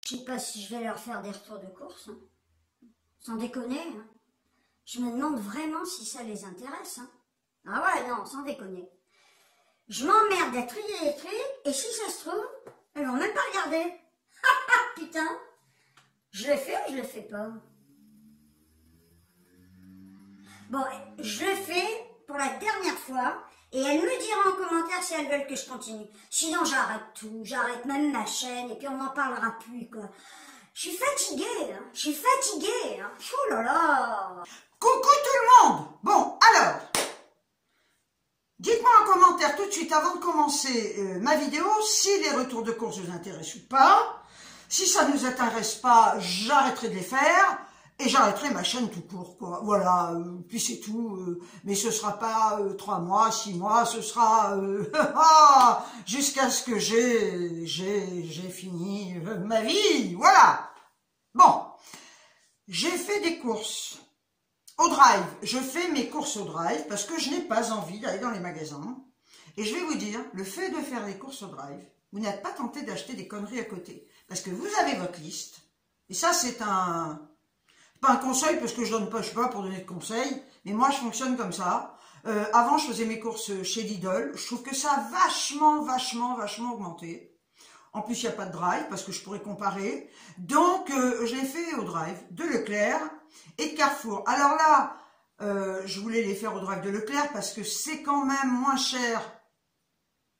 Je sais pas si je vais leur faire des retours de course, hein. Sans déconner, hein. Je me demande vraiment si ça les intéresse, hein. Ah ouais, non, sans déconner. Je m'emmerde à trier les trucs, et si ça se trouve, elles vont même pas regarder. Putain, je le fais ou je le fais pas? Bon, je le fais pour la dernière fois, et elles me diront en commentaire si elles veulent que je continue. Sinon, j'arrête tout, j'arrête même ma chaîne, et puis on n'en parlera plus, quoi. Je suis fatiguée, hein. Je suis fatiguée, hein. Oh là là. Coucou tout le monde. Bon, alors, dites-moi en commentaire tout de suite avant de commencer ma vidéo si les retours de course vous intéressent ou pas. Si ça ne nous intéresse pas, j'arrêterai de les faire et j'arrêterai ma chaîne tout court, quoi. Voilà, puis c'est tout. Mais ce sera pas 3 mois, 6 mois, ce sera jusqu'à ce que j'ai fini ma vie. Voilà. Bon, j'ai fait des courses au drive. Je fais mes courses au drive parce que je n'ai pas envie d'aller dans les magasins. Et je vais vous dire, le fait de faire des courses au drive, vous n'êtes pas tenté d'acheter des conneries à côté. Parce que vous avez votre liste. Et ça, c'est pas un conseil parce que je donne pas, je sais pas, pour donner de conseils. Mais moi, je fonctionne comme ça. Avant, je faisais mes courses chez Lidl. Je trouve que ça a vachement augmenté. En plus, il n'y a pas de drive parce que je pourrais comparer. Donc, je l'ai fait au drive de Leclerc et de Carrefour. Alors là, je voulais les faire au drive de Leclerc parce que c'est quand même moins cher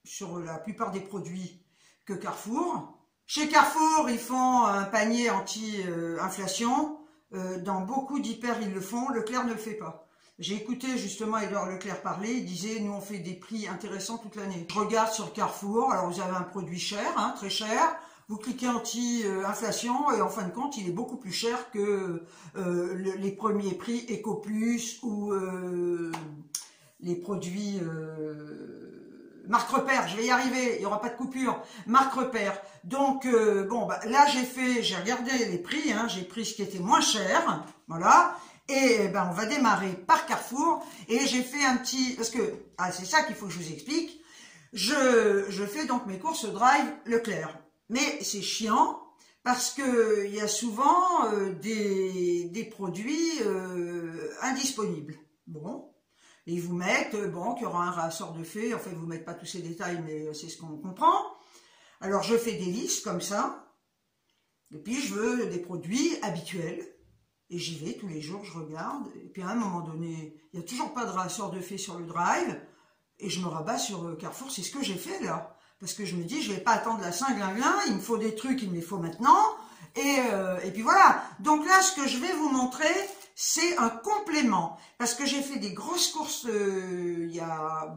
sur la plupart des produits que Carrefour. Chez Carrefour, ils font un panier anti-inflation. Dans beaucoup d'hyper, ils le font. Leclerc ne le fait pas. J'ai écouté justement Édouard Leclerc parler, il disait nous on fait des prix intéressants toute l'année. Je regarde sur Carrefour, alors vous avez un produit cher, hein, très cher, vous cliquez anti-inflation et en fin de compte il est beaucoup plus cher que les premiers prix EcoPlus ou les produits marque repère, je vais y arriver, il n'y aura pas de coupure, marque repère. Donc bon bah, là j'ai regardé les prix, hein, j'ai pris ce qui était moins cher, voilà. Et ben on va démarrer par Carrefour et j'ai fait un petit parce que c'est ça qu'il faut que je vous explique. Je fais donc mes courses au drive Leclerc, mais c'est chiant parce que il y a souvent des produits indisponibles. Bon, et ils vous mettent bon qu'il y aura un ressort de fait. En fait, ils vous mettent pas tous ces détails, mais c'est ce qu'on comprend. Alors je fais des listes comme ça et puis je veux des produits habituels. Et j'y vais tous les jours, je regarde, et puis à un moment donné, il n'y a toujours pas de ressort de fait sur le drive, et je me rabats sur Carrefour, c'est ce que j'ai fait là, parce que je me dis, je ne vais pas attendre la Saint-Glinglin, il me faut des trucs, il me les faut maintenant, et puis voilà. Donc là, ce que je vais vous montrer, c'est un complément, parce que j'ai fait des grosses courses il y a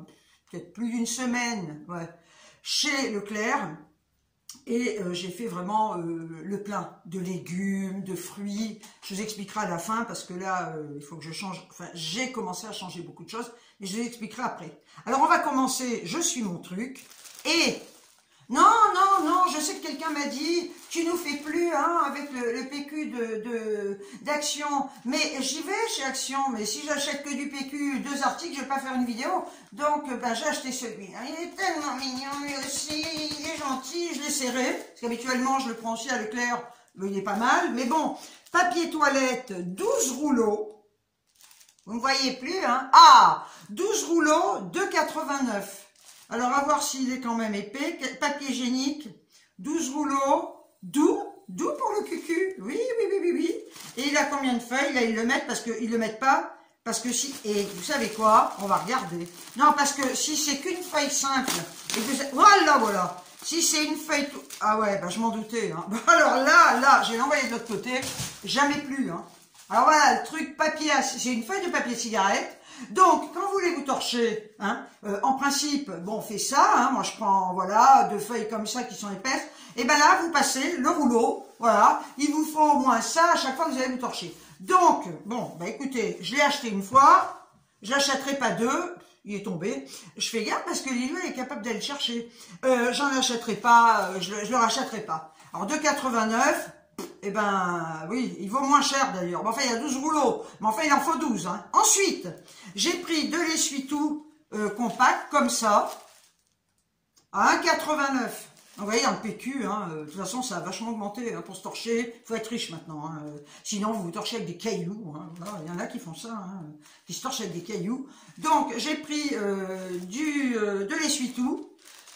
peut-être plus d'une semaine, ouais, chez Leclerc, et j'ai fait vraiment le plein de légumes, de fruits. Je vous expliquerai à la fin parce que là, il faut que je change. Enfin, j'ai commencé à changer beaucoup de choses, mais je vous expliquerai après. Alors, on va commencer. Je suis mon truc. Et non, je sais que quelqu'un m'a dit, tu nous fais plus hein, avec le PQ d'Action. Mais j'y vais chez Action, mais si j'achète que du PQ, 2 articles, je vais pas faire une vidéo. Donc, ben, j'ai acheté celui-là. Il est tellement mignon, lui aussi, il est gentil, je l'ai serré. Parce qu'habituellement, je le prends aussi à Leclerc, il est pas mal. Mais bon, papier toilette, 12 rouleaux. Vous ne voyez plus, hein? Ah, 12 rouleaux, 2,89. Alors, à voir s'il est quand même épais. Papier hygiénique, 12 rouleaux, doux pour le cucu. Oui. Et il a combien de feuilles? Là, ils le mettent parce qu'ils ne le mettent pas. Parce que si... Et vous savez quoi? On va regarder. Non, parce que si c'est qu'une feuille simple... Et que voilà. Si c'est une feuille... Ah ouais, bah, je m'en doutais. Hein. Alors là, je vais l'envoyer de l'autre côté. Jamais plus. Hein. Alors voilà, le truc papier... C'est une feuille de papier cigarette. Donc, quand vous voulez vous torcher, hein, en principe, bon, on fait ça, hein, moi je prends, voilà, 2 feuilles comme ça qui sont épaisses, et ben là, vous passez le rouleau, voilà, il vous faut au moins ça à chaque fois que vous allez vous torcher. Donc, bon, bah écoutez, je l'ai acheté une fois, je l'achèterai pas 2, il est tombé, je fais gaffe parce que Lidl est capable d'aller le chercher, j'en achèterai pas, je le rachèterai pas. Alors, 2,89, eh ben, oui, il vaut moins cher d'ailleurs. Bon, enfin, il y a 12 rouleaux, mais enfin, il en faut 12. Hein. Ensuite, j'ai pris de l'essuie-tout compact, comme ça, à 1,89. Vous voyez, dans le PQ, hein, de toute façon, ça a vachement augmenté hein, pour se torcher. Il faut être riche maintenant. Hein, sinon, vous vous torchez avec des cailloux. Hein, voilà, il y en a qui font ça, hein, qui se torchent avec des cailloux. Donc, j'ai pris de l'essuie-tout.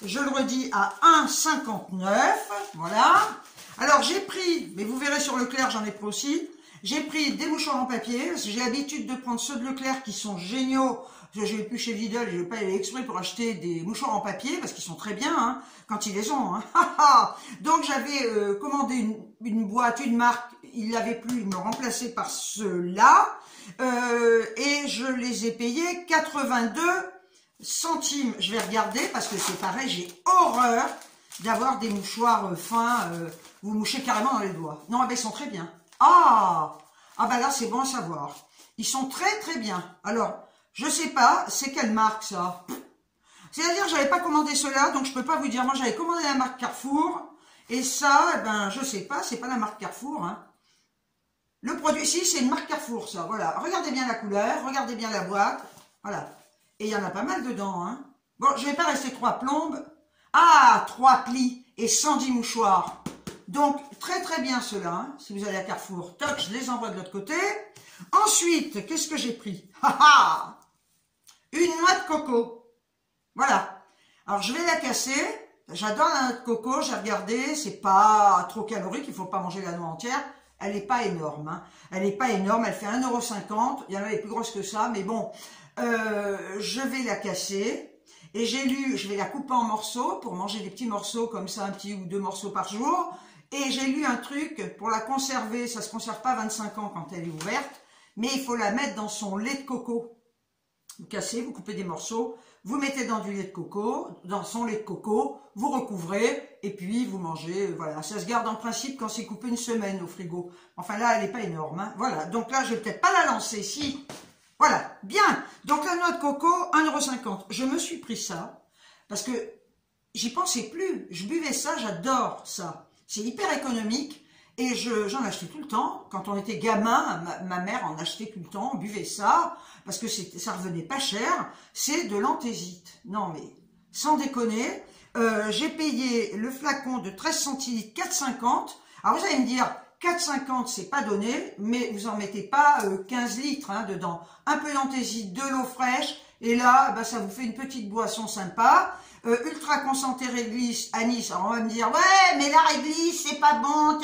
Je le redis à 1,59. Voilà. Alors, j'ai pris, mais vous verrez sur Leclerc, j'en ai pris aussi. J'ai pris des mouchoirs en papier. Parce que j'ai l'habitude de prendre ceux de Leclerc qui sont géniaux. Je vais plus chez Lidl et je vais pas aller exprès pour acheter des mouchoirs en papier parce qu'ils sont très bien hein, quand ils les ont. Hein. Donc j'avais commandé une boîte, une marque, ils l'avaient plus, ils me l'ont remplacé par ceux-là et je les ai payés 82 centimes. Je vais regarder parce que c'est pareil, j'ai horreur d'avoir des mouchoirs fins, vous mouchez carrément dans les doigts. Non, mais ils sont très bien. Ah bah là c'est bon à savoir. Ils sont très très bien. Alors, je sais pas, c'est quelle marque ça? C'est-à-dire, j'avais pas commandé cela, donc je peux pas vous dire. Moi, j'avais commandé la marque Carrefour, et ça, eh ben, je sais pas, c'est pas la marque Carrefour. Hein. Le produit, si, c'est une marque Carrefour, ça. Voilà. Regardez bien la couleur, regardez bien la boîte. Voilà. Et il y en a pas mal dedans. Hein. Bon, je vais pas rester 3 plombes. Ah, 3 plis et 110 mouchoirs. Donc, très très bien ceux-là. Hein. Si vous allez à Carrefour, toc, je les envoie de l'autre côté. Ensuite, qu'est-ce que j'ai pris? Une noix de coco. Voilà. Alors, je vais la casser. J'adore la noix de coco. J'ai regardé. C'est pas trop calorique. Il faut pas manger la noix entière. Elle n'est pas énorme. Hein. Elle n'est pas énorme. Elle fait 1,50 €. Il y en a des plus grosses que ça. Mais bon, je vais la casser. Et j'ai lu, je vais la couper en morceaux pour manger des petits morceaux comme ça, un petit ou 2 morceaux par jour. Et j'ai lu un truc pour la conserver. Ça se conserve pas 25 ans quand elle est ouverte. Mais il faut la mettre dans son lait de coco. Vous cassez, vous coupez des morceaux, vous mettez dans du lait de coco, dans son lait de coco, vous recouvrez, et puis vous mangez, voilà. Ça se garde en principe quand c'est coupé 1 semaine au frigo. Enfin là, elle n'est pas énorme, hein. Voilà. Donc là, je vais peut-être pas la lancer, si. Voilà. Bien. Donc la noix de coco, 1,50 €. Je me suis pris ça, parce que j'y pensais plus. Je buvais ça, j'adore ça. C'est hyper économique. Et j'en achetais tout le temps. Quand on était gamin, ma mère en achetait tout le temps, on buvait ça, parce que ça revenait pas cher. C'est de l'anthésite. Non mais, sans déconner, j'ai payé le flacon de 13 centilitres, 4,50. Alors vous allez me dire, 4,50 c'est pas donné, mais vous en mettez pas 15 litres hein, dedans. Un peu d'anthésite, de l'eau fraîche, et là, bah, ça vous fait une petite boisson sympa. Ultra concentré réglisse, anis. Alors on va me dire, ouais, mais la réglisse, c'est pas bon,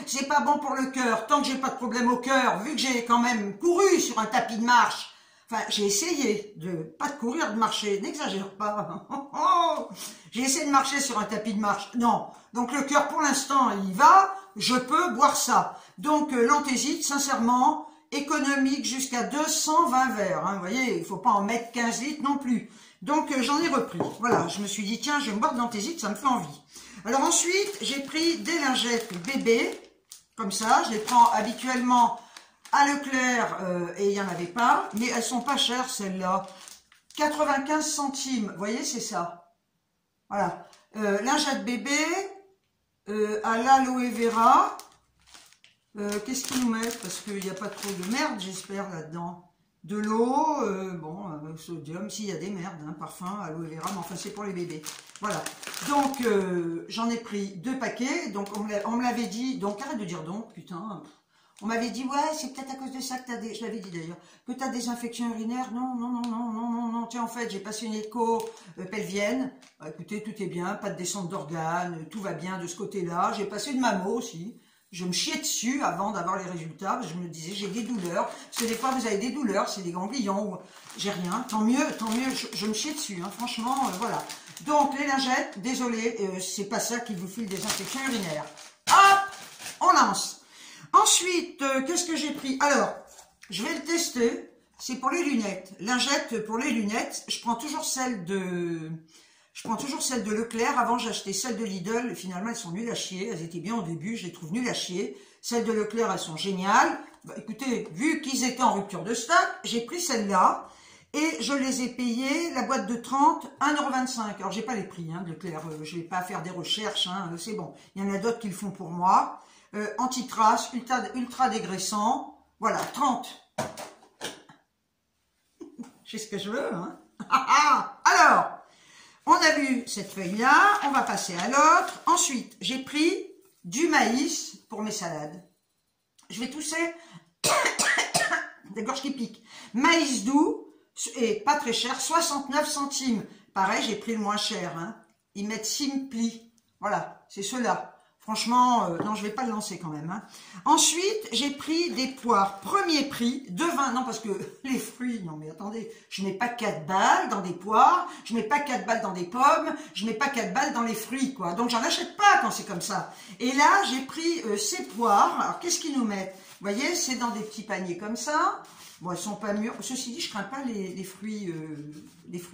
c'est pas bon pour le cœur. Tant que j'ai pas de problème au cœur, vu que j'ai quand même couru sur un tapis de marche, enfin, j'ai essayé pas de courir, de marcher, n'exagère pas. J'ai essayé de marcher sur un tapis de marche, non. Donc le cœur, pour l'instant, il va, je peux boire ça. Donc l'anthésite, sincèrement, économique jusqu'à 220 verres. Hein, vous voyez, il faut pas en mettre 15 litres non plus. Donc j'en ai repris. Voilà, je me suis dit, tiens, je vais me boire de l'anthésite, ça me fait envie. Alors ensuite, j'ai pris des lingettes bébé, comme ça. Je les prends habituellement à Leclerc et il n'y en avait pas. Mais elles sont pas chères, celles-là. 95 centimes, vous voyez, c'est ça. Voilà. Lingettes bébé, à l'aloe vera. Qu'est-ce qu'ils nous mettent? Parce qu'il n'y a pas trop de merde, j'espère, là-dedans. De l'eau, sodium, s'il y a des merdes, hein, parfum, aloe vera, mais enfin c'est pour les bébés. Voilà. Donc j'en ai pris 2 paquets, donc on me l'avait dit, donc arrête de dire donc, putain. On m'avait dit, ouais, c'est peut-être à cause de ça que t'as des, je l'avais dit d'ailleurs, que t'as des infections urinaires. Non, non, non, non, non, non, non. Tiens, en fait, j'ai passé une écho pelvienne. Écoutez, tout est bien, pas de descente d'organes, tout va bien de ce côté-là. J'ai passé une mammo aussi. Je me chiais dessus avant d'avoir les résultats. Je me disais, j'ai des douleurs. Parce que des fois, vous avez des douleurs, c'est des ganglions. J'ai rien. Tant mieux, je me chiais dessus. Hein. Franchement, voilà. Donc, les lingettes, désolé, c'est pas ça qui vous file des infections urinaires. Hop, on lance. Ensuite, qu'est-ce que j'ai pris? Alors, je vais le tester. C'est pour les lunettes. Lingette pour les lunettes. Je prends toujours celle de Leclerc. Avant, j'achetais celles de Lidl. Finalement, elles sont nulles à chier. Elles étaient bien au début. Je les trouve nulles à chier. Celles de Leclerc, elles sont géniales. Bah, écoutez, vu qu'ils étaient en rupture de stock, j'ai pris celles-là. Et je les ai payées, la boîte de 30, 1,25 €. Alors, j'ai pas les prix hein, de Leclerc. Je vais pas faire des recherches. Hein, c'est bon. Il y en a d'autres qui le font pour moi. Anti-trace, ultra dégraissant. Voilà, 30. Je sais ce que je veux. Hein. Alors... on a vu cette feuille-là, on va passer à l'autre. Ensuite, j'ai pris du maïs pour mes salades. Je vais tousser, des gorges qui piquent. Maïs doux, et pas très cher, 69 centimes. Pareil, j'ai pris le moins cher. Hein. Ils mettent Simply. Voilà, c'est ceux-là. Franchement, non, je vais pas le lancer quand même. Hein. Ensuite, j'ai pris des poires premier prix, de 20. Non, parce que les fruits, non mais attendez, je mets pas 4 balles dans des poires, je mets pas 4 balles dans des pommes, je mets pas 4 balles dans les fruits, quoi. Donc, j'en achète pas quand c'est comme ça. Et là, j'ai pris ces poires. Alors, qu'est-ce qu'ils nous mettent? Vous voyez, c'est dans des petits paniers comme ça. Bon, elles sont pas mûres. Ceci dit, je crains pas les fruits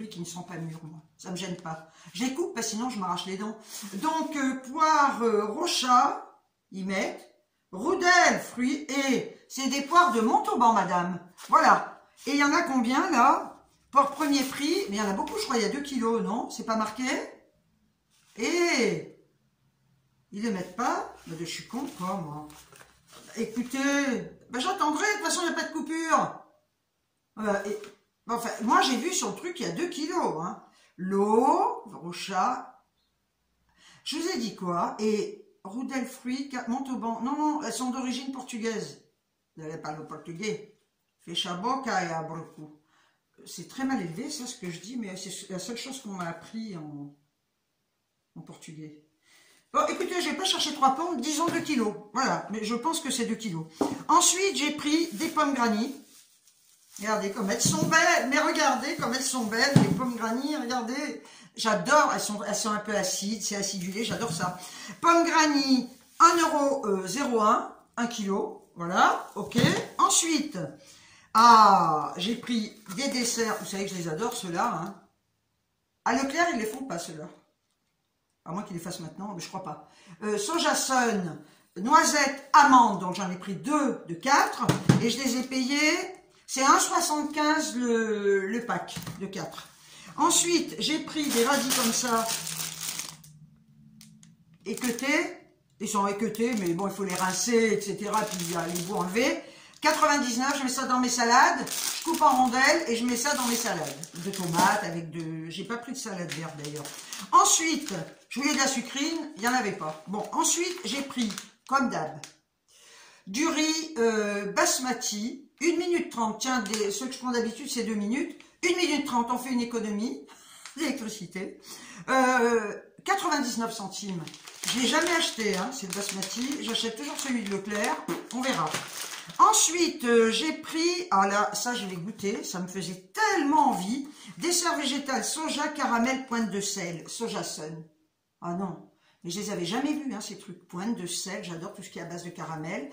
qui ne sont pas mûrs, moi. Ça me gêne pas. Je les coupe, parce que sinon je m'arrache les dents. Donc, poire Rocha, ils mettent. Roudel, fruits, et c'est des poires de Montauban, madame. Voilà. Et il y en a combien, là? Pour premier prix, mais il y en a beaucoup, je crois, il y a 2 kilos, non? C'est pas marqué? Et ils les mettent pas? Ben, je suis con, quoi, moi. Écoutez, ben j'attendrai, de toute façon, il n'y a pas de coupure. Enfin, moi, j'ai vu sur le truc, il y a 2 kilos. Hein. L'eau, Rocha. Je vous ai dit quoi? Et Roudel fruits, Montauban. Non, non, elles sont d'origine portugaise. Vous n'allez pas le portugais. Fechaboca et abroco. C'est très mal élevé, ça, ce que je dis, mais c'est la seule chose qu'on m'a appris en portugais. Bon, écoutez, je n'ai pas cherché 3 pommes, disons 2 kilos. Voilà, mais je pense que c'est 2 kilos. Ensuite, j'ai pris des pommes granny. Regardez comme elles sont belles. Mais regardez comme elles sont belles, les pommes granny. Regardez, j'adore. Elles sont un peu acides, c'est acidulé, j'adore ça. Pommes granny, 1,01 €, 1 kilo. Voilà, ok. Ensuite, j'ai pris des desserts. Vous savez que je les adore, ceux-là. Hein. À Leclerc, ils ne les font pas, ceux-là. À moins qu'ils les fassent maintenant, mais je crois pas. Sojason, noisettes, amandes, donc j'en ai pris 2 de 4. Et je les ai payés, c'est 1,75 € le pack de 4. Ensuite, j'ai pris des radis comme ça, équeutés. Ils sont équeutés, mais bon, il faut les rincer, etc. Puis il y a les bouts enlevés. 99, je mets ça dans mes salades, je coupe en rondelles et je mets ça dans mes salades. De tomates avec de... J'ai pas pris de salade verte d'ailleurs. Ensuite, je voulais de la sucrine, il n'y en avait pas. Bon, ensuite, j'ai pris, comme d'hab, du riz basmati, 1 minute 30. Tiens, ceux que je prends d'habitude, c'est 2 minutes. 1 minute 30, on fait une économie d'électricité. 99 centimes. Je ne l'ai jamais acheté, hein, c'est le basmati. J'achète toujours celui de Leclerc, on verra. Ensuite, j'ai pris, ah là, ça je vais goûter, ça me faisait tellement envie, dessert végétal, soja, caramel, pointe de sel, Sojason. Ah non, mais je les avais jamais vus, hein, ces trucs, pointe de sel, j'adore tout ce qui est à base de caramel.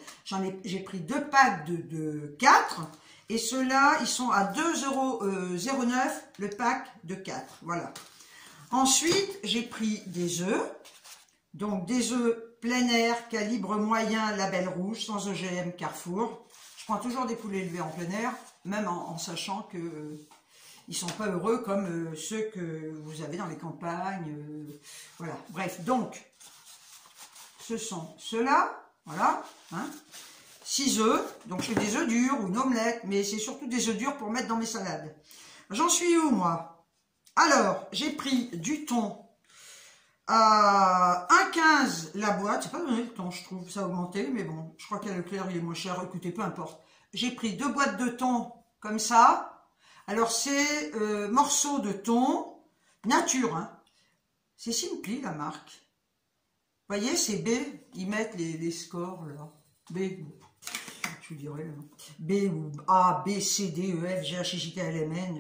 J'ai pris 2 packs de 4, et ceux-là, ils sont à 2,09 € le pack de 4, voilà. Ensuite, j'ai pris des œufs, donc des œufs plein air, calibre moyen, label rouge, sans OGM, Carrefour. Je prends toujours des poulets élevés en plein air, même en sachant que ils sont pas heureux comme ceux que vous avez dans les campagnes. Voilà, bref, donc, ce sont ceux-là, voilà, hein, 6 œufs, donc je fais des œufs durs ou une omelette, mais c'est surtout des œufs durs pour mettre dans mes salades. J'en suis où, moi? Alors, j'ai pris du thon. 1,15 la boîte, c'est pas donné le thon, je trouve, ça a augmenté, mais bon, je crois qu'à Leclerc, il est moins cher, écoutez, peu importe. J'ai pris 2 boîtes de thon, comme ça, alors c'est morceaux de thon, nature, hein. C'est Simply, la marque. Vous voyez, c'est B, ils mettent les scores, là, B, je vous dirai, là. B ou A, B, C, D, E, F, G, H, I, J, K, L, M, N,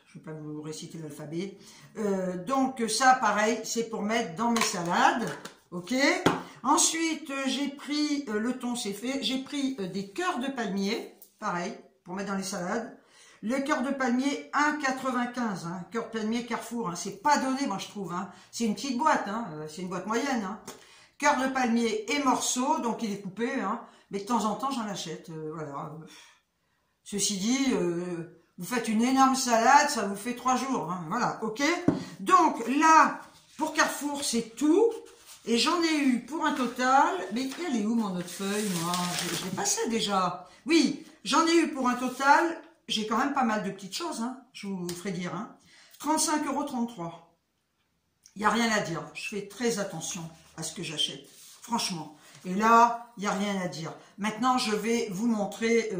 je ne vais pas vous réciter l'alphabet. Donc ça, pareil, c'est pour mettre dans mes salades. Ok. Ensuite, j'ai pris, le thon c'est fait, j'ai pris des cœurs de palmier, pareil, pour mettre dans les salades. Le cœur de palmier, 1,95 €, hein, cœur de palmier Carrefour, hein, c'est pas donné, moi je trouve. Hein. C'est une petite boîte, hein, c'est une boîte moyenne. Hein. Cœur de palmier et morceaux, donc il est coupé, hein, mais de temps en temps j'en achète. Voilà. Ceci dit... vous faites une énorme salade, ça vous fait 3 jours. Hein, voilà, ok. Donc là, pour Carrefour, c'est tout. Et j'en ai eu pour un total... Mais elle est où mon autre feuille, moi? Je l'ai passé déjà. Oui, j'en ai eu pour un total... J'ai quand même pas mal de petites choses, hein, je vous ferai dire. Hein, 35,33 €. il n'y a rien à dire. Je fais très attention à ce que j'achète, franchement. Et là, il n'y a rien à dire. Maintenant, je vais vous montrer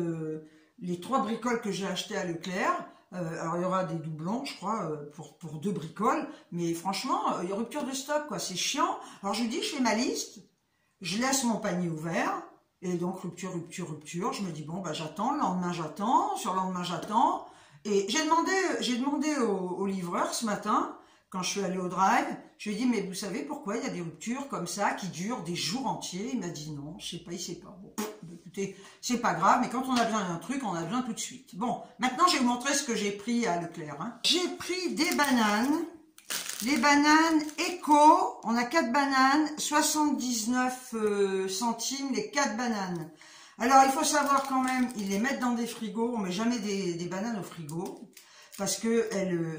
les 3 bricoles que j'ai achetées à Leclerc. Alors, il y aura des doublons, je crois, pour 2 bricoles. Mais franchement, il y a rupture de stock, quoi. C'est chiant. Alors, je vous dis, je fais ma liste. Je laisse mon panier ouvert. Et donc, rupture. Je me dis, bon, bah, j'attends. Le lendemain, j'attends. Sur le lendemain, j'attends. Et j'ai demandé au livreur ce matin, quand je suis allée au drive, je lui ai dit, mais vous savez pourquoi il y a des ruptures comme ça qui durent des jours entiers? Il m'a dit non, je sais pas, il sait pas. Bon, écoutez, c'est pas grave, mais quand on a besoin d'un truc, on a besoin tout de suite. Bon, maintenant je vais vous montrer ce que j'ai pris à Leclerc. Hein. J'ai pris des bananes, les bananes Eco, on a 4 bananes, 79 centimes les 4 bananes. Alors il faut savoir quand même, ils les mettent dans des frigos, on met jamais des bananes au frigo. Parce que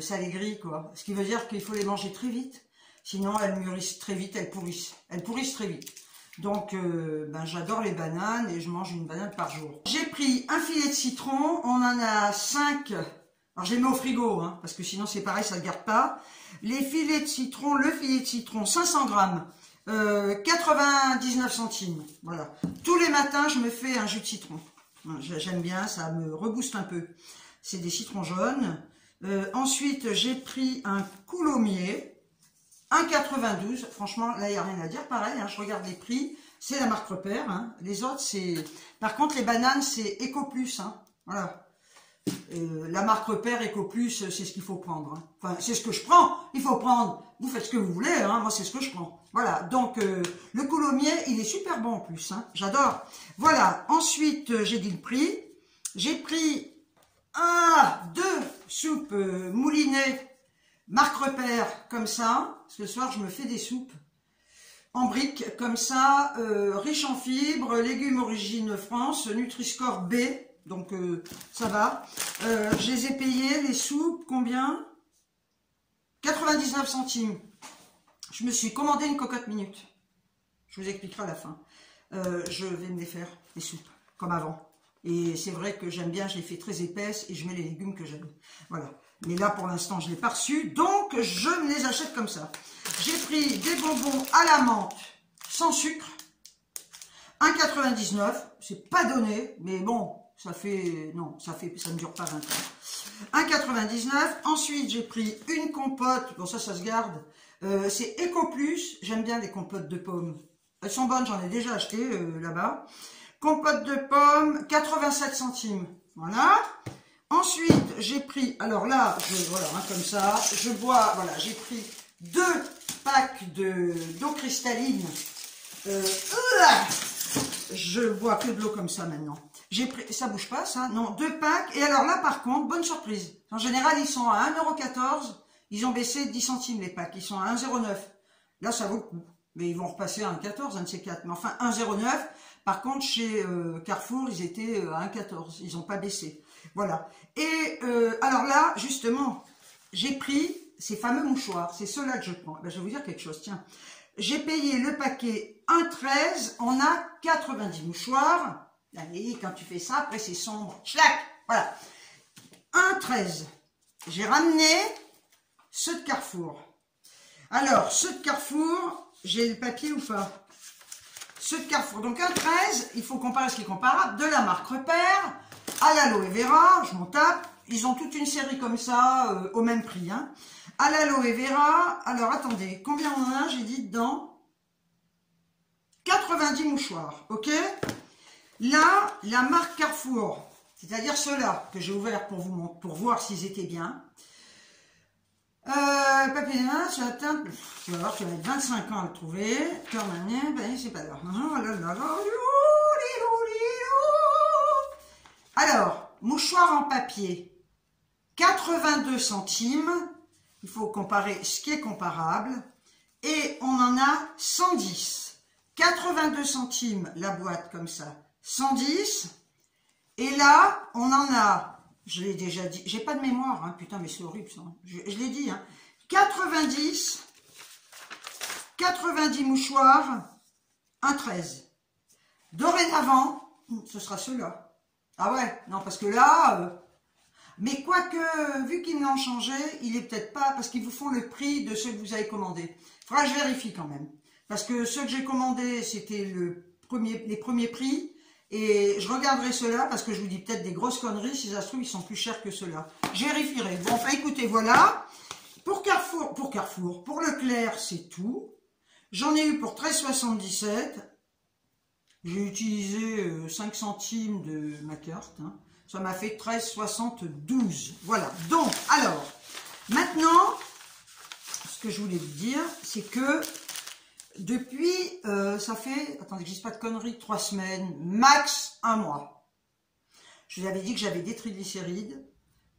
ça les grille, quoi. Ce qui veut dire qu'il faut les manger très vite. Sinon, elles mûrissent très vite, elles pourrissent. Elles pourrissent très vite. Donc, ben, j'adore les bananes et je mange une banane par jour. J'ai pris un filet de citron. On en a 5. Alors, je les mets au frigo, hein, parce que sinon, c'est pareil, ça ne garde pas. Les filets de citron, le filet de citron, 500 grammes. 99 centimes. Voilà. Tous les matins, je me fais un jus de citron. J'aime bien, ça me rebooste un peu. C'est des citrons jaunes. Ensuite, j'ai pris un coulommiers, 1,92. Franchement, là, il n'y a rien à dire. Pareil, hein, je regarde les prix. C'est la marque Repère. Hein. Les autres, c'est... Par contre, les bananes, c'est Eco Plus. Hein. Voilà. La marque Repère, Eco Plus, c'est ce qu'il faut prendre. Hein. Enfin, c'est ce que je prends. Il faut prendre. Vous faites ce que vous voulez. Hein. Moi, c'est ce que je prends. Voilà. Donc, le coulommiers, il est super bon en plus. Hein. J'adore. Voilà. Ensuite, j'ai dit le prix. J'ai pris... 2 soupes moulinées, marque Repère, comme ça. Ce soir, je me fais des soupes en briques, comme ça, riches en fibres, légumes origine France, Nutri-Score B, donc ça va. Je les ai payées, les soupes, combien? 99 centimes. Je me suis commandé une cocotte minute. Je vous expliquerai à la fin. Je vais me les faire, les soupes, comme avant. Et c'est vrai que j'aime bien, je les fais très épaisses et je mets les légumes que j'aime. Voilà. Mais là, pour l'instant, je ne l'ai pas reçu. Donc, je me les achète comme ça. J'ai pris des bonbons à la menthe sans sucre. 1,99. C'est pas donné. Mais bon, ça fait... Non, ça ne dure pas 20 ans. 1,99. Ensuite, j'ai pris une compote. Bon, ça se garde. C'est Eco Plus. J'aime bien les compotes de pommes. Elles sont bonnes, j'en ai déjà acheté là-bas. Compote de pommes, 87 centimes. Voilà. Ensuite, j'ai pris, alors là, voilà, hein, comme ça, je bois, voilà, j'ai pris 2 packs d'eau cristalline. Je bois que de l'eau comme ça maintenant. J'ai pris, ça bouge pas ça, non, 2 packs. Et alors là, par contre, bonne surprise. En général, ils sont à 1,14 €. Ils ont baissé 10 centimes les packs. Ils sont à 1,09 €. Là, ça vaut le coup. Mais ils vont repasser à 1,14, un de ces 4. Mais enfin, 1,09 €. Par contre, chez Carrefour, ils étaient à 1,14. Ils n'ont pas baissé. Voilà. Et alors là, justement, j'ai pris ces fameux mouchoirs. C'est ceux-là que je prends. Ben, je vais vous dire quelque chose. Tiens, j'ai payé le paquet 1,13. On a 90 mouchoirs. Allez, quand tu fais ça, après c'est sombre. Schlac. Voilà. 1,13. J'ai ramené ceux de Carrefour. Alors, ceux de Carrefour, j'ai le papier ou pas? Ceux de Carrefour, donc 1,13, il faut comparer ce qui est comparable, de la marque Repère, à l'aloe vera, je m'en tape, ils ont toute une série comme ça, au même prix, hein. À l'aloe vera, alors attendez, combien on en a, j'ai dit dedans? 90 mouchoirs, ok? Là, la marque Carrefour, c'est-à-dire ceux-là, que j'ai ouverts pour vous pour voir s'ils étaient bien. Papier de main, ça atteint, tu vas voir, tu vas mettre 25 ans à le trouver. Cœur mané, ben c'est pas là. Alors, mouchoir en papier, 82 centimes. Il faut comparer ce qui est comparable. Et on en a 110. 82 centimes la boîte comme ça. 110. Et là, on en a... Je l'ai déjà dit, j'ai pas de mémoire, hein. Putain, mais c'est horrible ça. Je l'ai dit, hein. 90 mouchoirs, 1,13. Dorénavant, ce sera ceux-là. Ah ouais, non, parce que là, Mais quoique, vu qu'ils l'ont changé, il est peut-être pas, parce qu'ils vous font le prix de ceux que vous avez commandés. Faudra que je vérifie quand même. Parce que ceux que j'ai commandés, c'était les premiers prix. Et je regarderai ceux-là, parce que je vous dis peut-être des grosses conneries. Si ça se trouve, ils sont plus chers que ceux-là. Je vérifierai. Bon, enfin, écoutez, voilà. Pour Leclerc, c'est tout. J'en ai eu pour 13,77. J'ai utilisé 5 centimes de ma carte. Hein. Ça m'a fait 13,72. Voilà. Donc, alors, maintenant, ce que je voulais vous dire, c'est que depuis, ça fait, attendez que je dise pas de conneries, 3 semaines, max 1 mois. Je vous avais dit que j'avais des triglycérides.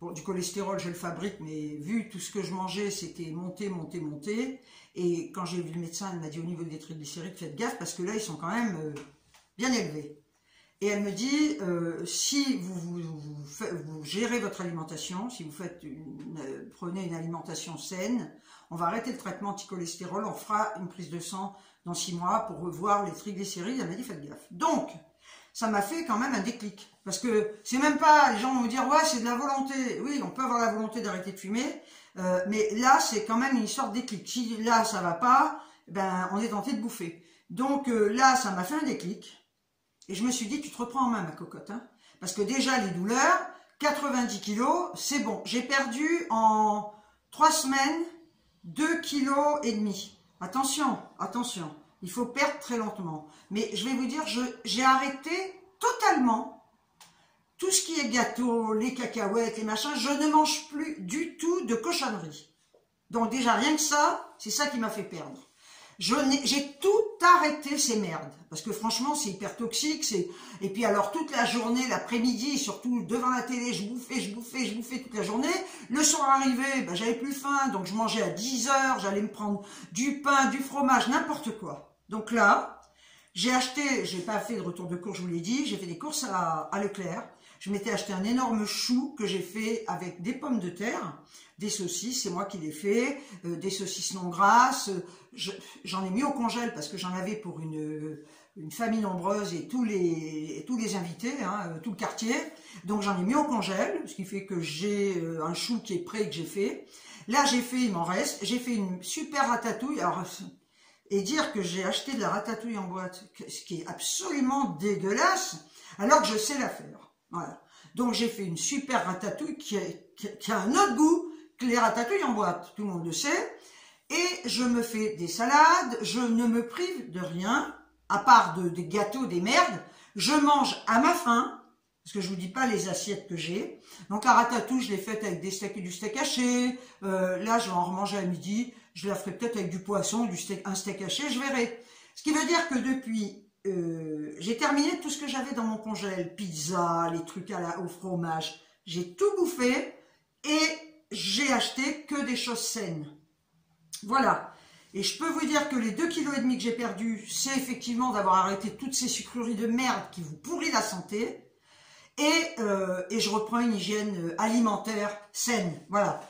Bon, du cholestérol, je le fabrique, mais vu tout ce que je mangeais, c'était monté, monté, monté. Et quand j'ai vu le médecin, elle m'a dit au niveau des triglycérides, faites gaffe, parce que là, ils sont quand même bien élevés. Et elle me dit, si vous gérez votre alimentation, si vous prenez une alimentation saine, on va arrêter le traitement anti-cholestérol, on fera une prise de sang dans 6 mois pour revoir les triglycérides. Elle m'a dit, faites gaffe. Donc, ça m'a fait quand même un déclic. Parce que c'est même pas, les gens vont me dire, ouais, c'est de la volonté. Oui, on peut avoir la volonté d'arrêter de fumer, mais là, c'est quand même une histoire de déclic. Si là, ça va pas, ben, on est tenté de bouffer. Donc là, ça m'a fait un déclic. Et je me suis dit, tu te reprends en main, ma cocotte. Hein, parce que déjà, les douleurs, 90 kilos, c'est bon. J'ai perdu en 3 semaines 2,5 kg. Attention, attention. Il faut perdre très lentement. Mais je vais vous dire, j'ai arrêté totalement tout ce qui est gâteau, les cacahuètes, les machins. Je ne mange plus du tout de cochonneries. Donc déjà, rien que ça, c'est ça qui m'a fait perdre. J'ai tout arrêté ces merdes. Parce que franchement, c'est hyper toxique. Et puis alors, toute la journée, l'après-midi, surtout devant la télé, je bouffais toute la journée. Le soir arrivé, ben, j'avais plus faim. Donc je mangeais à 10 heures. J'allais me prendre du pain, du fromage, n'importe quoi. Donc là, j'ai acheté, j'ai pas fait de retour de course, je vous l'ai dit. J'ai fait des courses à Leclerc. Je m'étais acheté un énorme chou que j'ai fait avec des pommes de terre, des saucisses, c'est moi qui l'ai fait, des saucisses non grasses. J'en ai mis au congèle parce que j'en avais pour une famille nombreuse et tous les invités, hein, tout le quartier. Donc j'en ai mis au congèle, ce qui fait que j'ai un chou qui est prêt et que j'ai fait. Là j'ai fait, il m'en reste, j'ai fait une super ratatouille. Alors, et dire que j'ai acheté de la ratatouille en boîte, ce qui est absolument dégueulasse, alors que je sais la faire. Voilà. Donc j'ai fait une super ratatouille qui a un autre goût que les ratatouilles en boîte, tout le monde le sait. Et je me fais des salades, je ne me prive de rien, à part des gâteaux, des merdes. Je mange à ma faim, parce que je vous dis pas les assiettes que j'ai. Donc la ratatouille, je l'ai faite avec du steak haché. Là, je vais en remanger à midi. Je la ferai peut-être avec du poisson, un steak haché, je verrai. Ce qui veut dire que depuis... j'ai terminé tout ce que j'avais dans mon congèle, pizza, les trucs au fromage, j'ai tout bouffé et j'ai acheté que des choses saines. Voilà. Et je peux vous dire que les 2,5 kg que j'ai perdus, c'est effectivement d'avoir arrêté toutes ces sucreries de merde qui vous pourrissent la santé. Et je reprends une hygiène alimentaire saine. Voilà.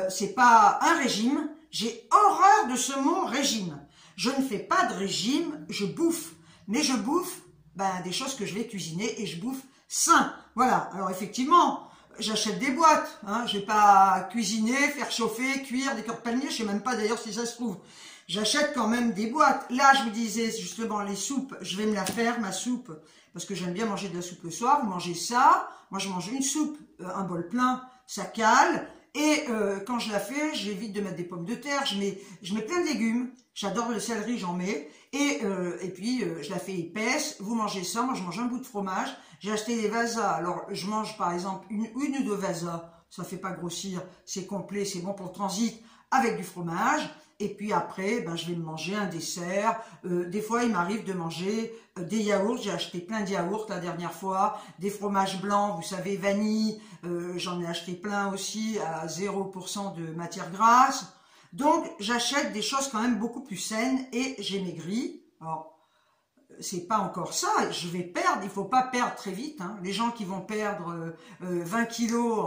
C'est pas un régime. J'ai horreur de ce mot régime. Je ne fais pas de régime, je bouffe. Mais je bouffe des choses que je vais cuisiner et je bouffe sain. Voilà. Alors effectivement, j'achète des boîtes. Hein. Je vais pas cuisiner, faire chauffer, cuire des cœurs de palmier. Je sais même pas d'ailleurs si ça se trouve. J'achète quand même des boîtes. Là, je vous disais justement les soupes. Je vais me la faire, ma soupe, parce que j'aime bien manger de la soupe le soir. Vous mangez ça. Moi, je mange une soupe, un bol plein, ça cale. Et quand je la fais, j'évite de mettre des pommes de terre. Je mets plein de légumes. J'adore le céleri, j'en mets. Et puis, je la fais épaisse. Vous mangez ça. Moi, je mange un bout de fromage. J'ai acheté des vasas. Alors, je mange par exemple une ou deux vasas. Ça fait pas grossir. C'est complet. C'est bon pour le transit avec du fromage. Et puis après, je vais me manger un dessert. Des fois, il m'arrive de manger des yaourts. J'ai acheté plein de yaourts la dernière fois. Des fromages blancs, vous savez, vanille. J'en ai acheté plein aussi à 0% de matière grasse. Donc, j'achète des choses quand même beaucoup plus saines et j'ai maigri. Alors, c'est pas encore ça. Je vais perdre. Il faut pas perdre très vite. Hein. Les gens qui vont perdre 20 kilos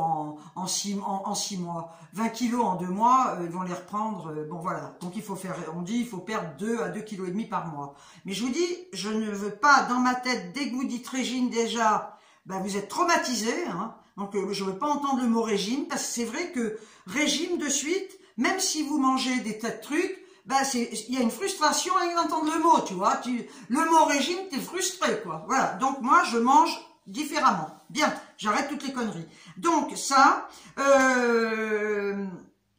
en 6 mois, 20 kilos en 2 mois, ils vont les reprendre. Bon, voilà. Donc, on dit, il faut perdre 2 à 2,5 kg par mois. Mais je vous dis, je ne veux pas, dans ma tête, des goûts régime déjà, ben, vous êtes traumatisé, hein. Donc je ne veux pas entendre le mot régime, parce que c'est vrai que régime de suite, même si vous mangez des tas de trucs, ben il y a une frustration à entendre le mot, tu vois. Le mot régime, t'es frustré, quoi. Voilà, donc moi je mange différemment. Bien, j'arrête toutes les conneries. Donc ça,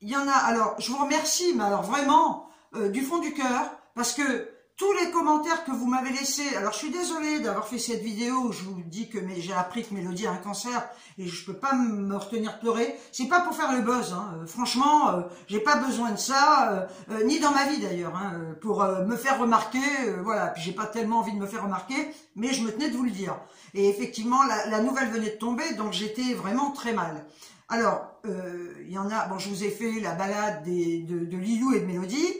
il y en a, alors je vous remercie, mais alors vraiment, du fond du cœur, parce que tous les commentaires que vous m'avez laissés, alors je suis désolée d'avoir fait cette vidéo où je vous dis que j'ai appris que Mélodie a un cancer et je peux pas me retenir de pleurer. C'est pas pour faire le buzz, hein. Franchement, j'ai pas besoin de ça, ni dans ma vie d'ailleurs, hein, pour me faire remarquer. Voilà, puis j'ai pas tellement envie de me faire remarquer, mais je me tenais de vous le dire. Et effectivement, la nouvelle venait de tomber, donc j'étais vraiment très mal. Alors, il y en a, bon, je vous ai fait la balade de Lilou et de Mélodie.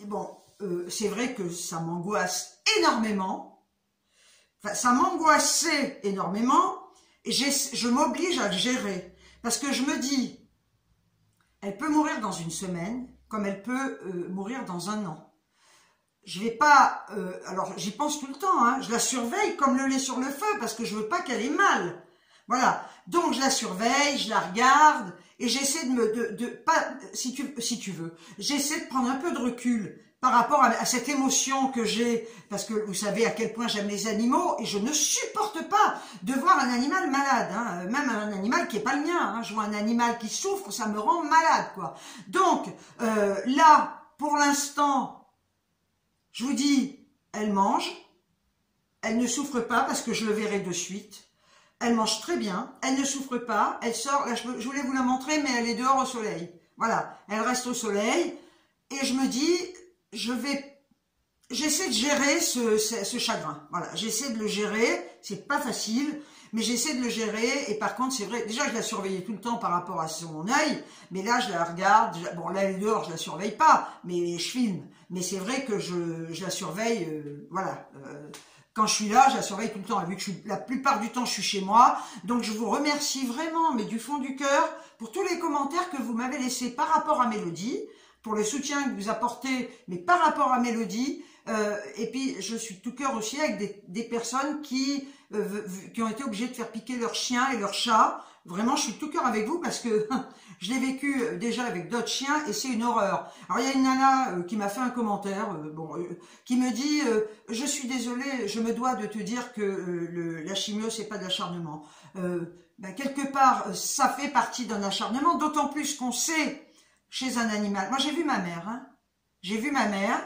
Et bon, c'est vrai que ça m'angoisse énormément. Enfin, ça m'angoissait énormément. Et je m'oblige à le gérer. Parce que je me dis, elle peut mourir dans une semaine, comme elle peut mourir dans un an. Je vais pas... alors, j'y pense tout le temps. Hein, je la surveille comme le lait sur le feu, parce que je veux pas qu'elle ait mal. Voilà. Donc, je la surveille, je la regarde, et j'essaie si tu veux, j'essaie de prendre un peu de recul par rapport à cette émotion que j'ai, parce que vous savez à quel point j'aime les animaux, et je ne supporte pas de voir un animal malade, hein, même un animal qui est pas le mien, hein, je vois un animal qui souffre, ça me rend malade, quoi. Donc, là, pour l'instant, je vous dis, elle mange, elle ne souffre pas, parce que je le verrai de suite. Elle mange très bien, elle ne souffre pas, elle sort, là je voulais vous la montrer, mais elle est dehors au soleil. Voilà, elle reste au soleil, et je me dis, j'essaie de gérer ce chagrin. Voilà, j'essaie de le gérer, c'est pas facile, mais j'essaie de le gérer, et par contre, c'est vrai, déjà je la surveillais tout le temps par rapport à son œil, mais là je la regarde, bon là elle est dehors, je la surveille pas, mais je filme. Mais c'est vrai que je la surveille, voilà. Quand je suis là, je la surveille tout le temps, vu que la plupart du temps, je suis chez moi. Donc, je vous remercie vraiment, mais du fond du cœur, pour tous les commentaires que vous m'avez laissés par rapport à Mélodie, pour le soutien que vous apportez, mais par rapport à Mélodie. Et puis, je suis de tout cœur aussi avec des personnes qui ont été obligées de faire piquer leur chien et leur chat. Vraiment, je suis de tout cœur avec vous parce que je l'ai vécu déjà avec d'autres chiens et c'est une horreur. Alors, il y a une nana qui m'a fait un commentaire, qui me dit « Je suis désolée, je me dois de te dire que la chimio, c'est pas de l'acharnement. » Quelque part, ça fait partie d'un acharnement, d'autant plus qu'on sait chez un animal. Moi, j'ai vu ma mère, hein. J'ai vu ma mère,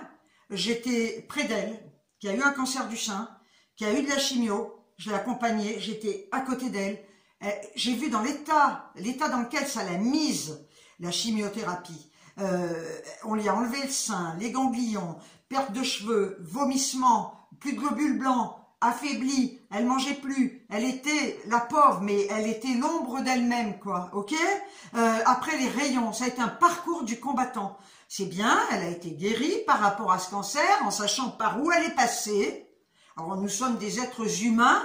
j'étais près d'elle, qui a eu un cancer du sein, qui a eu de la chimio, je l'ai accompagnée, j'étais à côté d'elle. J'ai vu dans l'état dans lequel ça l'a mise, la chimiothérapie. On lui a enlevé le sein, les ganglions, perte de cheveux, vomissements, plus de globules blancs, affaiblie, elle mangeait plus, elle était la pauvre, mais elle était l'ombre d'elle-même, quoi, ok. Après les rayons, ça a été un parcours du combattant. C'est bien, elle a été guérie par rapport à ce cancer, en sachant par où elle est passée. Alors nous sommes des êtres humains.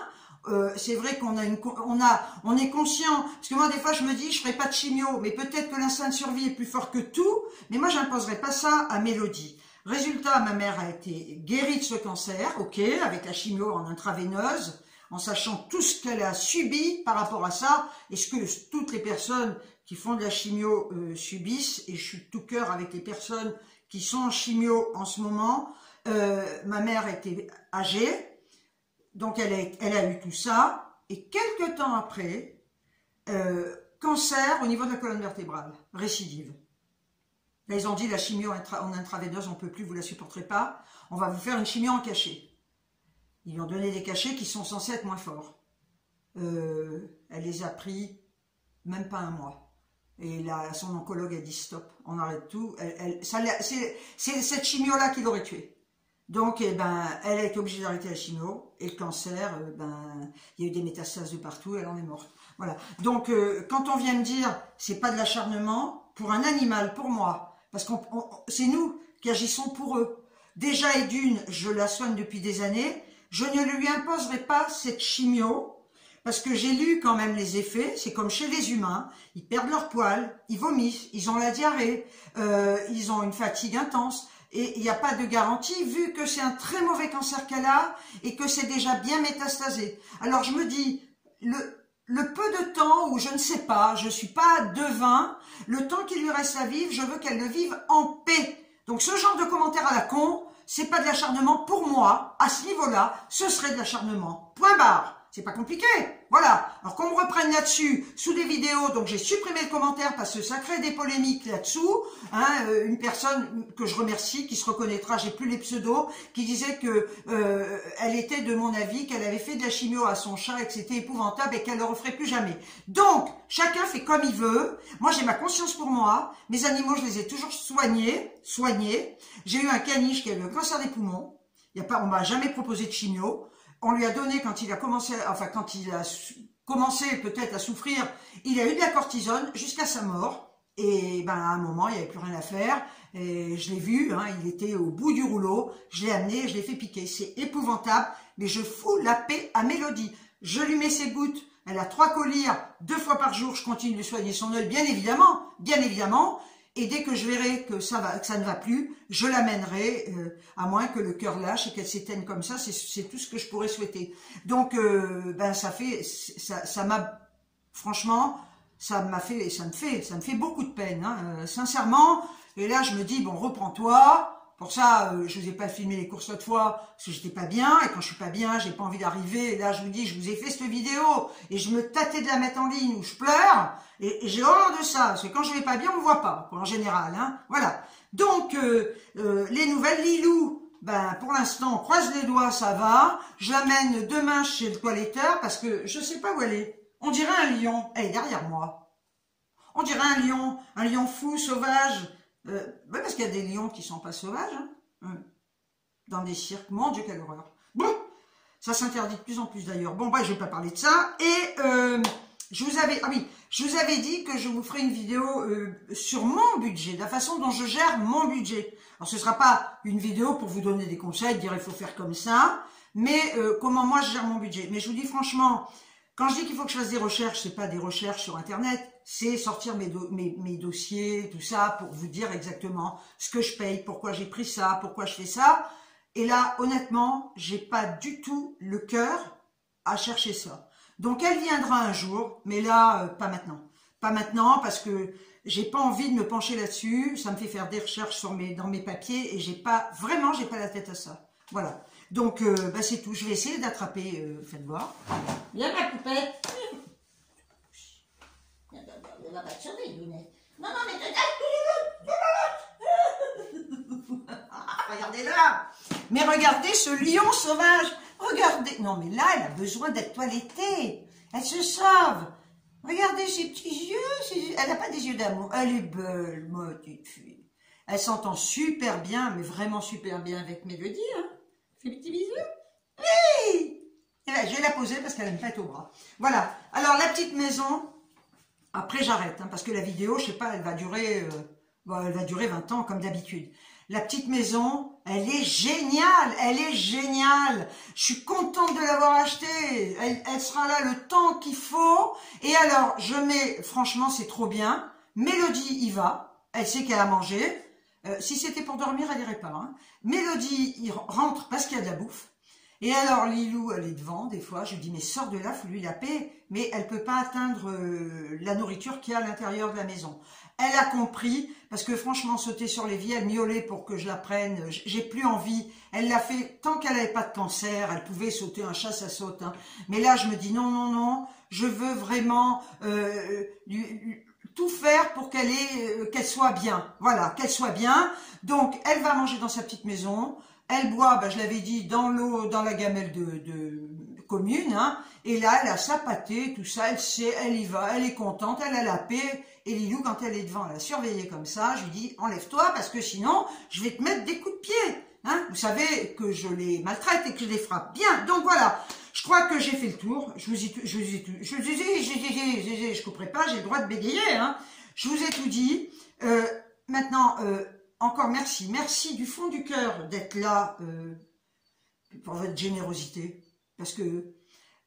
C'est vrai qu'on on est conscient, parce que moi des fois je me dis je ferai pas de chimio, mais peut-être que l'instinct de survie est plus fort que tout, mais moi j'imposerai pas ça à Mélodie. Résultat, ma mère a été guérie de ce cancer, ok, avec la chimio en intraveineuse, en sachant tout ce qu'elle a subi par rapport à ça, et ce que toutes les personnes qui font de la chimio subissent, et je suis de tout cœur avec les personnes qui sont en chimio en ce moment. Ma mère était âgée, donc elle a eu tout ça, et quelques temps après, cancer au niveau de la colonne vertébrale, récidive. Là, ils ont dit la chimio en intraveineuse, on ne peut plus, vous ne la supporterez pas, on va vous faire une chimio en cachet. Ils lui ont donné des cachets qui sont censés être moins forts. Elle les a pris même pas un mois. Et là, son oncologue a dit stop, on arrête tout. C'est cette chimio-là qui l'aurait tuée. Donc, elle a été obligée d'arrêter la chimio. Et le cancer, il y a eu des métastases de partout, elle en est morte. Voilà. Donc, quand on vient me dire, c'est pas de l'acharnement, pour un animal, pour moi, parce que c'est nous qui agissons pour eux. Déjà et d'une, je la soigne depuis des années, je ne lui imposerai pas cette chimio, parce que j'ai lu quand même les effets, c'est comme chez les humains, ils perdent leur poil, ils vomissent, ils ont la diarrhée, ils ont une fatigue intense, et il n'y a pas de garantie, vu que c'est un très mauvais cancer qu'elle a, et que c'est déjà bien métastasé. Alors je me dis, le peu de temps où je ne sais pas, je suis pas devin, le temps qu'il lui reste à vivre, je veux qu'elle le vive en paix. Donc ce genre de commentaire à la con, c'est pas de l'acharnement pour moi. À ce niveau-là, ce serait de l'acharnement. Point barre. C'est pas compliqué. Voilà. Alors qu'on me reprenne là-dessus, sous des vidéos, donc j'ai supprimé le commentaire parce que ça crée des polémiques là-dessous. Hein, une personne que je remercie, qui se reconnaîtra, j'ai plus les pseudos, qui disait que elle était de mon avis, qu'elle avait fait de la chimio à son chat et que c'était épouvantable et qu'elle le referait plus jamais. Donc, chacun fait comme il veut. Moi, j'ai ma conscience pour moi. Mes animaux, je les ai toujours soignés. J'ai eu un caniche qui a eu le cancer des poumons. On m'a jamais proposé de chimio. On lui a donné quand il a commencé, peut-être à souffrir, il a eu de la cortisone jusqu'à sa mort. Et ben à un moment, il n'y avait plus rien à faire. Et je l'ai vu, hein, il était au bout du rouleau. Je l'ai amené, je l'ai fait piquer. C'est épouvantable, mais je fous la paix à Mélodie. Je lui mets ses gouttes. Elle a 3 collyres, 2 fois par jour. Je continue de soigner son œil, bien évidemment. Et dès que je verrai que ça ne va plus, je l'amènerai, à moins que le cœur lâche et qu'elle s'éteigne comme ça. C'est tout ce que je pourrais souhaiter. Donc, franchement, ça me fait beaucoup de peine, hein, sincèrement. Et là, je me dis, bon, reprends-toi. Pour ça, je vous ai pas filmé les courses l'autre fois, parce que j'étais pas bien, et quand je suis pas bien, j'ai pas envie d'arriver. Et là, je vous dis, je vous ai fait cette vidéo, et je me tâtais de la mettre en ligne, où je pleure, et j'ai horreur de ça, parce que quand je vais pas bien, on me voit pas, quoi, en général, hein, voilà. Donc, les nouvelles, Lilou, ben, pour l'instant, on croise les doigts, ça va. Je l'amène demain chez le toiletteur, parce que je sais pas où elle est. On dirait un lion, elle est derrière moi. On dirait un lion fou, sauvage. Oui, parce qu'il y a des lions qui sont pas sauvages, hein, dans des cirques. Mon Dieu, quelle horreur. Bon, ça s'interdit de plus en plus d'ailleurs. Bon, je vais pas parler de ça. Et je vous avais dit que je vous ferai une vidéo sur mon budget, la façon dont je gère mon budget. Alors, ce sera pas une vidéo pour vous donner des conseils, dire il faut faire comme ça, mais comment moi je gère mon budget. Mais je vous dis franchement, quand je dis qu'il faut que je fasse des recherches, c'est pas des recherches sur Internet, c'est sortir mes dossiers, tout ça, pour vous dire exactement ce que je paye, pourquoi j'ai pris ça, pourquoi je fais ça. Et là, honnêtement, j'ai pas du tout le cœur à chercher ça. Donc, elle viendra un jour, mais là, pas maintenant. Pas maintenant, parce que j'ai pas envie de me pencher là-dessus. Ça me fait faire des recherches dans mes papiers, et j'ai pas la tête à ça. Voilà. Donc, c'est tout. Je vais essayer d'attraper, faites voir. Viens, ma poupette. On va pas te sauver, Lunette. Non, mais regardez là. Mais regardez ce lion sauvage. Regardez. Non, mais là, elle a besoin d'être toilettée. Elle se sauve. Regardez ses petits yeux. Elle n'a pas des yeux d'amour. Elle est belle, ma petite fille. Elle s'entend super bien, mais vraiment super bien avec Mélodie, hein. Fais des petits bisous. Oui. Et là, je vais la poser parce qu'elle n'aime pas être au bras. Voilà. Alors, la petite maison. Après, j'arrête, hein, parce que la vidéo, je sais pas, elle va durer 20 ans, comme d'habitude. La petite maison, elle est géniale, Je suis contente de l'avoir achetée. Elle sera là le temps qu'il faut. Et alors, franchement, c'est trop bien. Mélodie y va. Elle sait qu'elle a mangé. Si c'était pour dormir, elle irait pas. Hein. Mélodie, il rentre parce qu'il y a de la bouffe. Et alors, Lilou, elle est devant, des fois, je lui dis, mais sors de là, fous-lui la paix. Mais elle peut pas atteindre la nourriture qu'il y a à l'intérieur de la maison. Elle a compris, parce que franchement, sauter sur les vies, elle miaulait pour que je la prenne. J'ai plus envie. Elle l'a fait, tant qu'elle n'avait pas de cancer, elle pouvait sauter, un chat, ça saute. Hein. Mais là, je me dis, non, je veux vraiment tout faire pour qu'elle soit bien. Voilà, qu'elle soit bien. Donc, elle va manger dans sa petite maison. Elle boit, je l'avais dit, dans l'eau, dans la gamelle de commune, hein, et là, elle a sa pâtée, tout ça, elle sait, elle y va, elle est contente, elle a la paix, et Lilou, quand elle est devant, elle a surveillé comme ça, je lui dis, enlève-toi, parce que sinon, je vais te mettre des coups de pied, hein, vous savez que je les maltraite et que je les frappe bien, donc voilà, je crois que j'ai fait le tour, je couperai pas, j'ai le droit de bégayer, hein, je vous ai tout dit, maintenant, encore merci du fond du cœur d'être là pour votre générosité. Parce que,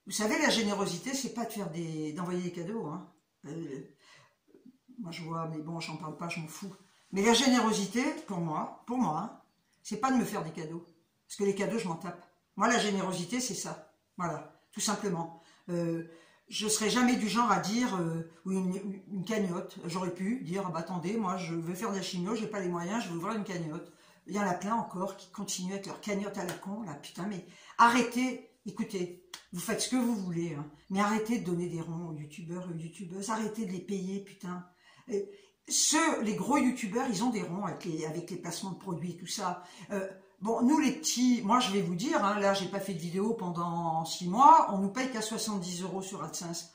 vous savez, la générosité, c'est pas d'envoyer des cadeaux. Hein. Moi, je vois, mais bon, j'en parle pas, je m'en fous. Mais la générosité, pour moi, hein, c'est pas de me faire des cadeaux. Parce que les cadeaux, je m'en tape. Moi, la générosité, c'est ça. Voilà, tout simplement. je serais jamais du genre à dire oui, une cagnotte. J'aurais pu dire, ah bah attendez, moi je veux faire de la chimio, j'ai pas les moyens, je veux ouvrir une cagnotte. Il y en a plein encore qui continuent avec leur cagnotte à la con, là, putain, mais arrêtez, écoutez, vous faites ce que vous voulez, hein, mais arrêtez de donner des ronds aux youtubeurs et aux youtubeuses, arrêtez de les payer, putain. Les gros youtubeurs, ils ont des ronds avec les placements de produits, tout ça. Bon, nous les petits, moi je vais vous dire, hein, là j'ai pas fait de vidéo pendant 6 mois, on nous paye qu'à 70 € sur AdSense.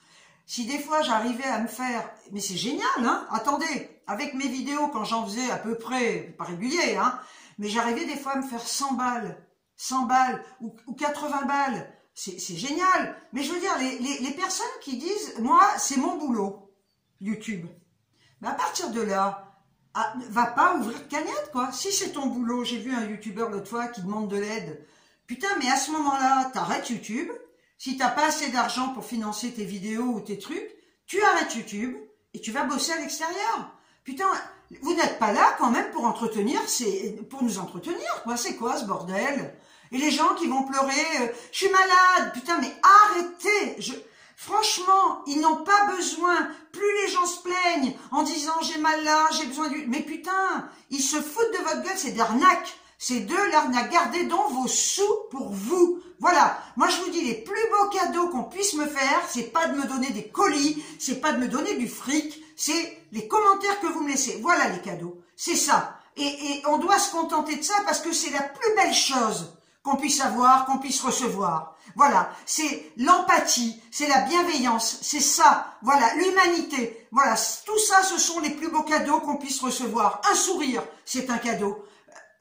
Si des fois j'arrivais à me faire, mais c'est génial, hein, attendez, avec mes vidéos quand j'en faisais à peu près, pas régulier, hein, mais j'arrivais des fois à me faire 100 balles ou 80 balles, c'est génial. Mais je veux dire, les personnes qui disent, moi c'est mon boulot, YouTube, mais à partir de là, va pas ouvrir de cagnotte, quoi. Si c'est ton boulot, j'ai vu un youtubeur l'autre fois qui demande de l'aide. Putain, mais à ce moment-là, t'arrêtes YouTube. Si t'as pas assez d'argent pour financer tes vidéos ou tes trucs, tu arrêtes YouTube et tu vas bosser à l'extérieur. Putain, vous n'êtes pas là quand même pour pour nous entretenir, quoi. C'est quoi ce bordel? Et les gens qui vont pleurer, je suis malade, putain, mais arrêtez. Franchement, ils n'ont pas besoin. Plus les gens se plaignent en disant j'ai mal là, j'ai besoin du... Mais putain, ils se foutent de votre gueule, c'est de l'arnaque. C'est de l'arnaque. Gardez donc vos sous pour vous. Voilà. Moi, je vous dis, les plus beaux cadeaux qu'on puisse me faire, c'est pas de me donner des colis, c'est pas de me donner du fric, c'est les commentaires que vous me laissez. Voilà les cadeaux. C'est ça. Et on doit se contenter de ça parce que c'est la plus belle chose qu'on puisse avoir, qu'on puisse recevoir. Voilà, c'est l'empathie, c'est la bienveillance, c'est ça, voilà, l'humanité. Voilà, tout ça, ce sont les plus beaux cadeaux qu'on puisse recevoir. Un sourire, c'est un cadeau.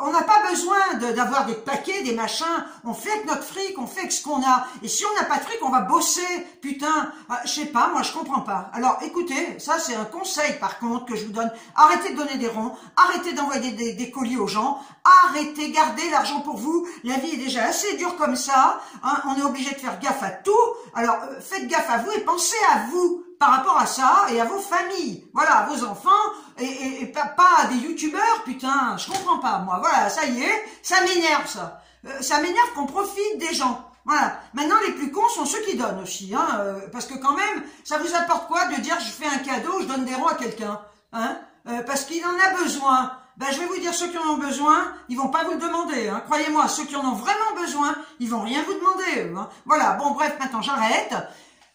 On n'a pas besoin d'avoir des paquets, des machins. On fait avec notre fric, on fait avec ce qu'on a. Et si on n'a pas de fric, on va bosser. Putain, je sais pas, moi je comprends pas. Alors écoutez, ça c'est un conseil par contre que je vous donne. Arrêtez de donner des ronds, arrêtez d'envoyer des colis aux gens, arrêtez, gardez l'argent pour vous. La vie est déjà assez dure comme ça. Hein, on est obligé de faire gaffe à tout. Alors faites gaffe à vous et pensez à vous par rapport à ça et à vos familles. Voilà, à vos enfants et pas à des youtubeurs, putain, je comprends pas, moi. Voilà, ça y est, ça m'énerve, ça. Ça m'énerve qu'on profite des gens. Voilà. Maintenant, les plus cons sont ceux qui donnent aussi, hein, parce que quand même, ça vous apporte quoi de dire je fais un cadeau, je donne des ronds à quelqu'un, hein, parce qu'il en a besoin. Ben, je vais vous dire, ceux qui en ont besoin, ils vont pas vous le demander, hein. Croyez-moi, ceux qui en ont vraiment besoin, ils vont rien vous demander, hein. Voilà. Bon, bref, maintenant, j'arrête.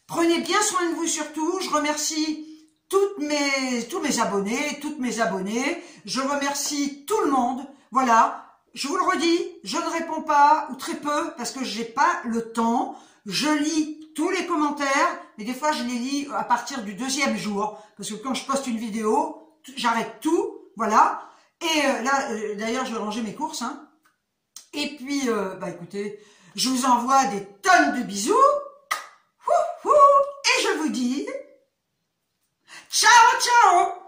Prenez bien soin de vous surtout. Je remercie tous mes abonnés, toutes mes abonnées. Je remercie tout le monde. Voilà. Je vous le redis, je ne réponds pas, ou très peu, parce que j'ai pas le temps. Je lis tous les commentaires, mais des fois je les lis à partir du 2e jour. Parce que quand je poste une vidéo, j'arrête tout. Voilà. Et là, d'ailleurs, je vais ranger mes courses, hein. Et puis, bah écoutez, je vous envoie des tonnes de bisous. Et je vous dis, ciao, ciao!